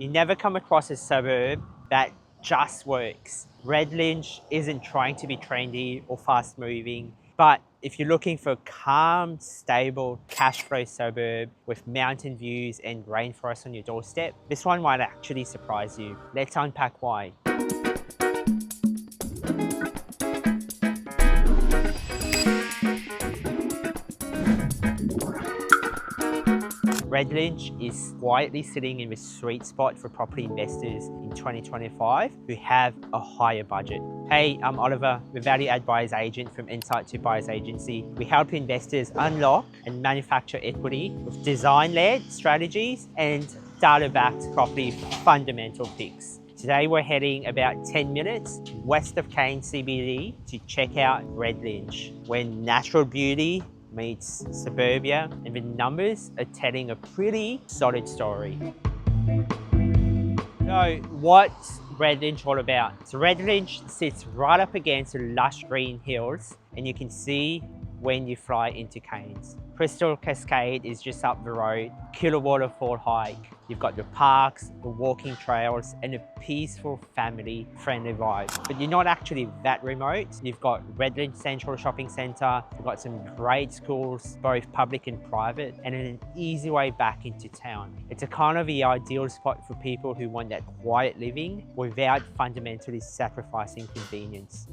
You never come across a suburb that just works. Redlynch isn't trying to be trendy or fast moving, but if you're looking for a calm, stable, cash flow suburb with mountain views and rainforest on your doorstep, this one might actually surprise you. Let's unpack why. Redlynch is quietly sitting in the sweet spot for property investors in 2025 who have a higher budget. Hey, I'm Oliver, the Value Add Buyers Agent from Insighto Buyers Agency. We help investors unlock and manufacture equity with design-led strategies and data-backed property fundamental picks. Today we're heading about 10 minutes west of Cairns CBD to check out Redlynch, where natural beauty meets suburbia, and the numbers are telling a pretty solid story. So what's Redlynch all about? So Redlynch sits right up against the lush green hills, and you can see when you fly into Cairns. Crystal Cascade is just up the road, killer waterfall hike. You've got the parks, the walking trails, and a peaceful family-friendly vibe. But you're not actually that remote. You've got Redlynch Central Shopping Centre, you've got some great schools, both public and private, and an easy way back into town. It's a kind of the ideal spot for people who want that quiet living without fundamentally sacrificing convenience.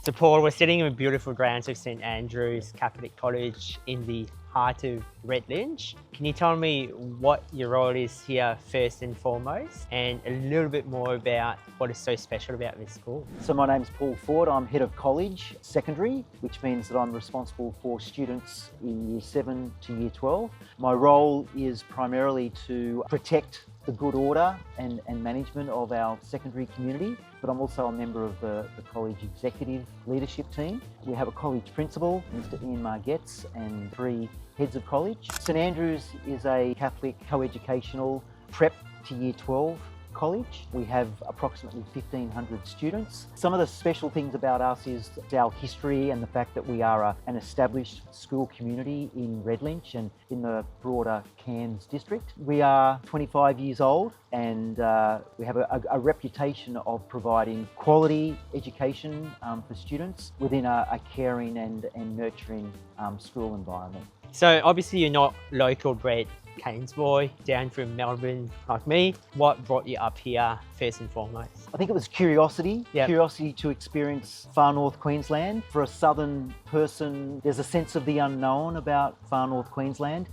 So Paul, we're sitting in the beautiful grounds of St Andrew's Catholic College in the heart of Redlynch. Can you tell me what your role is here first and foremost, and a little bit more about what is so special about this school? So my name's Paul Ford. I'm head of college secondary, which means that I'm responsible for students in year 7 to year 12. My role is primarily to protect the good order and management of our secondary community, but I'm also a member of the college executive leadership team. We have a college principal, Mr. Ian Margetts, and 3 heads of college. St Andrews is a Catholic co-educational prep to year 12 college. We have approximately 1,500 students. Some of the special things about us is our history and the fact that we are an established school community in Redlynch and in the broader Cairns district. We are 25 years old, and we have a reputation of providing quality education for students within a caring and nurturing school environment. So obviously you're not local bred Cairns boy, down from Melbourne like me. What brought you up here first and foremost? I think it was curiosity. Yep. Curiosity to experience Far North Queensland. For a southern person, there's a sense of the unknown about Far North Queensland.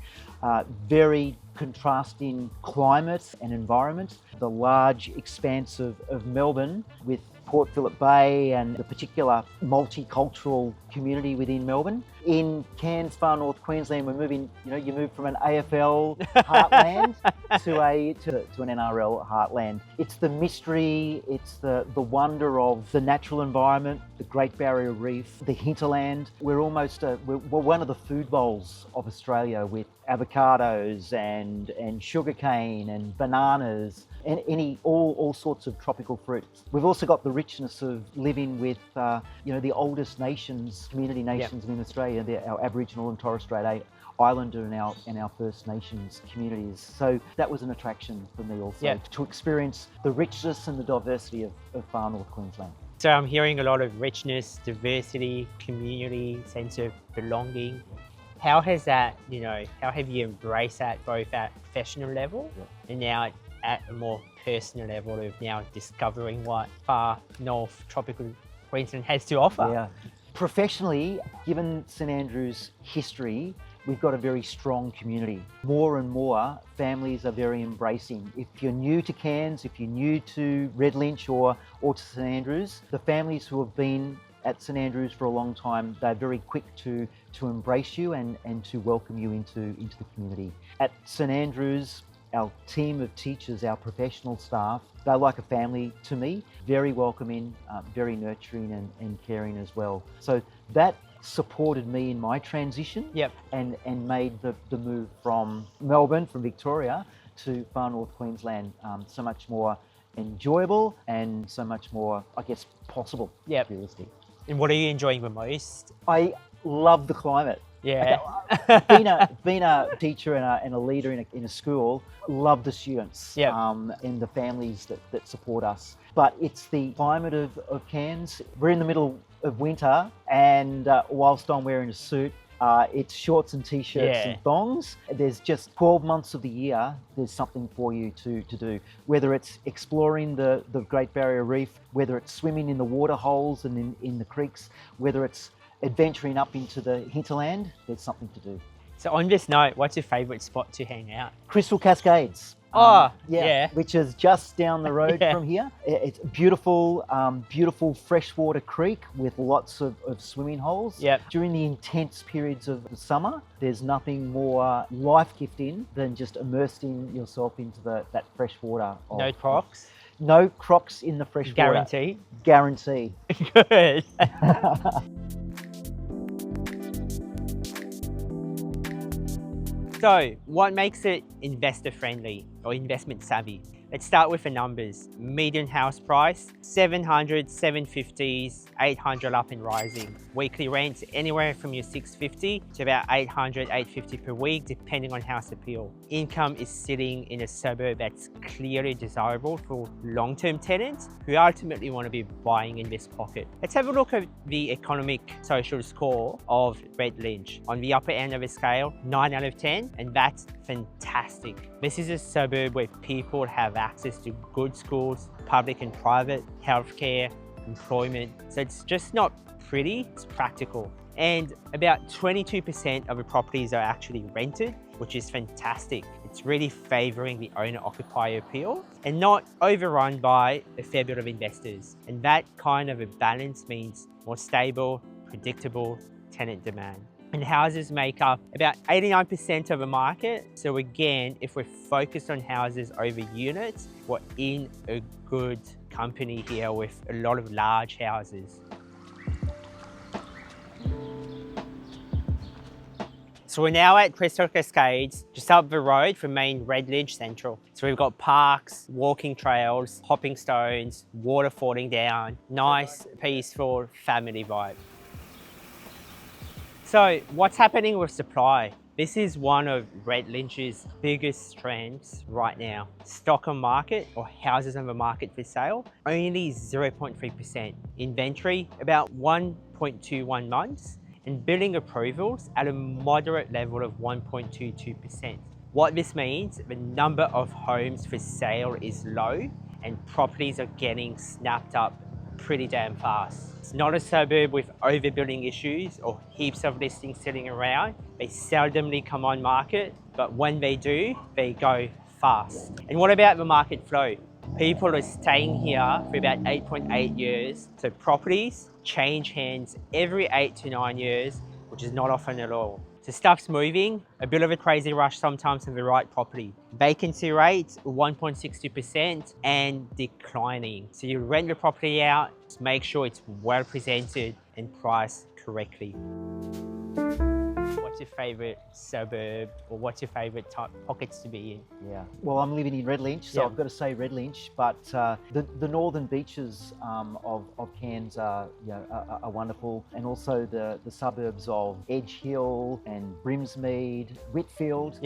Very contrasting climate and environment. The large expanse of Melbourne with Port Phillip Bay and the particular multicultural community within Melbourne. In Cairns, Far North Queensland, we're moving, you move from an AFL heartland to an NRL heartland. It's the mystery, it's the wonder of the natural environment, the Great Barrier Reef, the hinterland. We're almost, we're one of the food bowls of Australia, with avocados and sugarcane and bananas and all sorts of tropical fruits. We've also got the richness of living with the oldest community nations in Australia, our Aboriginal and Torres Strait Islander and our First Nations communities. So that was an attraction for me also, to experience the richness and the diversity of Far North Queensland. So I'm hearing a lot of richness, diversity, community, sense of belonging. How has that, how have you embraced that both at professional level and now at a more personal level of now discovering what Far North tropical Queensland has to offer? Yeah. Professionally, given St Andrews' history, we've got a very strong community. More and more families are very embracing. If you're new to Cairns, if you're new to Redlynch or to St Andrews, the families who have been at St Andrews for a long time, they're very quick to embrace you and to welcome you into the community. At St Andrews, our team of teachers, our professional staff, they're like a family to me, very welcoming, very nurturing and caring as well. So that supported me in my transition and made the move from Melbourne, from Victoria, to Far North Queensland so much more enjoyable and so much more, I guess, possible. Realistic. And what are you enjoying the most? I love the climate. Yeah. Being a teacher and a leader in a school, love the students Yep. and the families that support us. But it's the climate of Cairns. We're in the middle of winter, and whilst I'm wearing a suit, it's shorts and t-shirts Yeah. and thongs. There's just 12 months of the year, there's something for you to do. Whether it's exploring the Great Barrier Reef, whether it's swimming in the water holes and in the creeks, whether it's adventuring up into the hinterland, there's something to do. So on this note, what's your favourite spot to hang out? Crystal Cascades. Oh, yeah. Which is just down the road Yeah. from here. It's beautiful, beautiful freshwater creek with lots of swimming holes. Yep. During the intense periods of the summer, there's nothing more life-gifting than just immersing yourself into that fresh water. No Crocs? No Crocs in the fresh water. Guarantee? Guarantee. Good. So, what makes it investor friendly or investment savvy? Let's start with the numbers. Median house price, 700, 750s, 800 up and rising. Weekly rents anywhere from your 650 to about 800, 850 per week, depending on house appeal. Income is sitting in a suburb that's clearly desirable for long-term tenants who ultimately want to be buying in this pocket. Let's have a look at the economic social score of Redlynch. On the upper end of the scale, 9 out of 10, and that's fantastic. This is a suburb where people have access to good schools, public and private, healthcare, employment. So it's just not pretty, it's practical. And about 22% of the properties are actually rented, which is fantastic. It's really favouring the owner-occupier appeal and not overrun by a fair bit of investors. And that kind of a balance means more stable, predictable tenant demand. And houses make up about 89% of the market. So again, if we're focused on houses over units, we're in a good company here with a lot of large houses. So we're now at Crystal Cascades, just up the road from main Redlynch Central. So we've got parks, walking trails, hopping stones, water falling down, nice, peaceful family vibe. So what's happening with supply? This is one of Redlynch's biggest strengths right now. Stock on market or houses on the market for sale, only 0.3%. Inventory, about 1.21 months. And building approvals at a moderate level of 1.22%. What this means, the number of homes for sale is low and properties are getting snapped up pretty damn fast. It's not a suburb with overbuilding issues or heaps of listings sitting around. They seldomly come on market, but when they do, they go fast. And what about the market flow? People are staying here for about 8.8 years. So properties change hands every 8 to 9 years, which is not often at all. So stuff's moving, a bit of a crazy rush sometimes for the right property. Vacancy rates 1.62% and declining. So you rent the property out, just make sure it's well presented and priced correctly. What's your favourite suburb or what's your favourite type pockets to be in? Yeah, well, I'm living in Redlynch, so I've got to say Redlynch, but the northern beaches of Cairns are wonderful, and also the suburbs of Edge Hill and Brimsmead, Whitfield,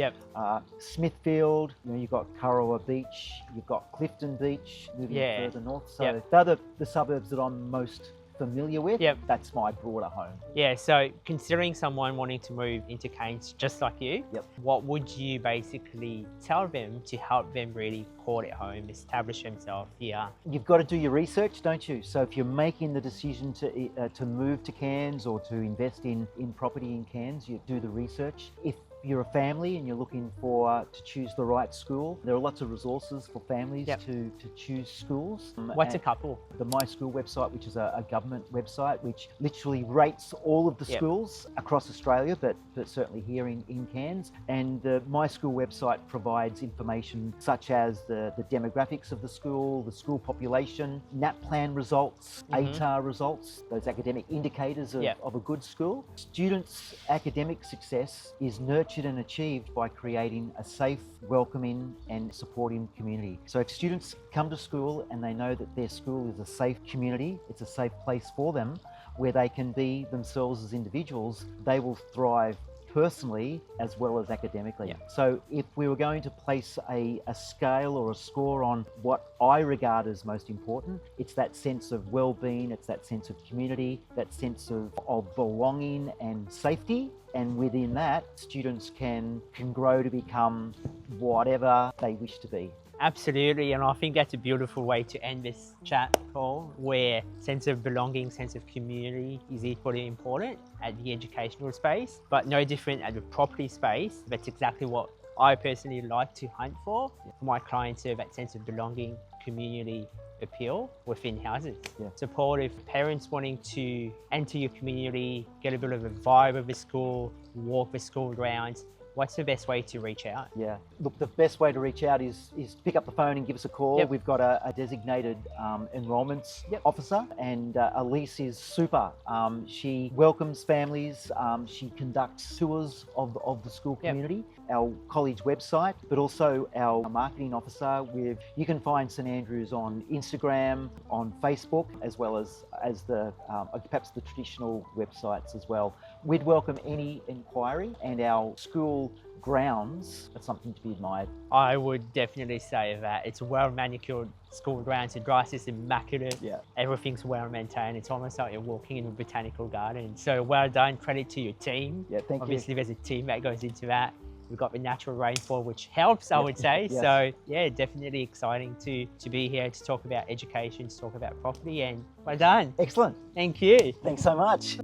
Smithfield. You've got Kurrawa Beach, you've got Clifton Beach moving further north. So they're the suburbs that I'm most familiar with. That's my broader home. Yeah, so considering someone wanting to move into Cairns just like you, what would you basically tell them to help them really call it home, establish themselves here? You've got to do your research, don't you? So if you're making the decision to move to Cairns or to invest in property in Cairns, you do the research. If you're a family and you're looking to choose the right school, there are lots of resources for families to choose schools. What's a couple? The My School website, which is a government website, which literally rates all of the schools across Australia, but certainly here in Cairns. And the My School website provides information such as the demographics of the school population, NAPLAN results, ATAR results, those academic indicators of a good school. Students' academic success is nurtured and achieved by creating a safe, welcoming and supporting community. So if students come to school and they know that their school is a safe community, it's a safe place for them, where they can be themselves as individuals, they will thrive personally as well as academically. Yeah. So if we were going to place a scale or a score on what I regard as most important, it's that sense of well-being, it's that sense of community, that sense of belonging and safety. And within that, students can grow to become whatever they wish to be. Absolutely, and I think that's a beautiful way to end this chat, Paul, where sense of belonging, sense of community is equally important at the educational space, but no different at the property space. That's exactly what I personally like to hunt for my clients, so that sense of belonging, community, appeal within houses. Yeah. So Paul, if parents wanting to enter your community, get a bit of a vibe of the school, walk the school grounds, what's the best way to reach out? Yeah, look, the best way to reach out is pick up the phone and give us a call. Yep. We've got a designated enrolments officer, and Elise is super. She welcomes families, she conducts tours of the school community, our college website, but also our marketing officer. You can find St Andrews on Instagram, on Facebook, as well as the perhaps the traditional websites as well. We'd welcome any inquiry, and our school grounds are something to be admired. I would definitely say that it's a well manicured school grounds. The grass is immaculate. Yeah. Everything's well maintained. It's almost like you're walking in a botanical garden. So well done. Credit to your team. Yeah, thank you. Obviously, there's a team that goes into that. We've got the natural rainfall, which helps, I would say. Yes. So yeah, definitely exciting to be here to talk about education, to talk about property, and well done. Excellent. Thank you. Thanks so much.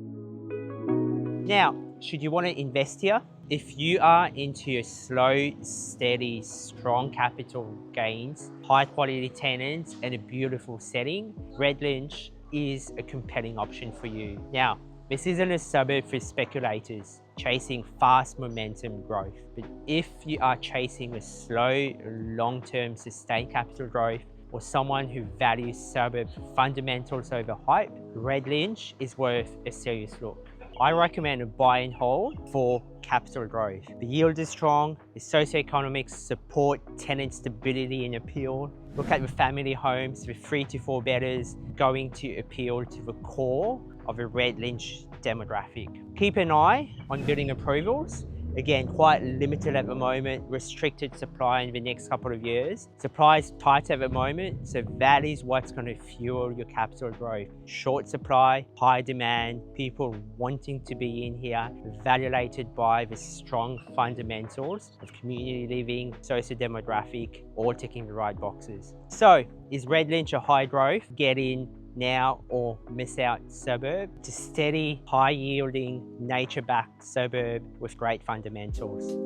Now, should you want to invest here, if you are into your slow, steady, strong capital gains, high quality tenants, and a beautiful setting, Redlynch is a compelling option for you. Now, this isn't a suburb for speculators chasing fast momentum growth, but if you are chasing a slow, long-term sustained capital growth, or someone who values suburb fundamentals over hype, Redlynch is worth a serious look. I recommend a buy and hold for capital growth. The yield is strong, the socioeconomics support tenant stability and appeal. Look at the family homes with 3 to 4 bedders going to appeal to the core of a Redlynch demographic. Keep an eye on building approvals. Again, quite limited at the moment, restricted supply in the next couple of years. Supply is tight at the moment, so that is what's going to fuel your capital growth. Short supply, high demand, people wanting to be in here, validated by the strong fundamentals of community living, socio-demographic, all ticking the right boxes. So, is Redlynch a high growth? Get in now or miss out suburb to steady, high yielding, nature backed suburb with great fundamentals.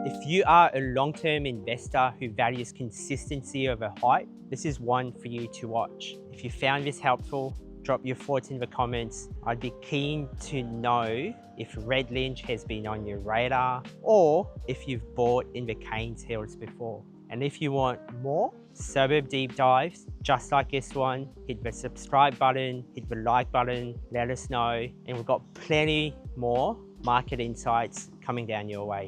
If you are a long-term investor who values consistency over hype, this is one for you to watch. If you found this helpful, drop your thoughts in the comments. I'd be keen to know if Redlynch has been on your radar or if you've bought in the Cairns Hills before. And if you want more suburb deep dives, just like this one, hit the subscribe button, hit the like button, let us know. And we've got plenty more market insights coming down your way.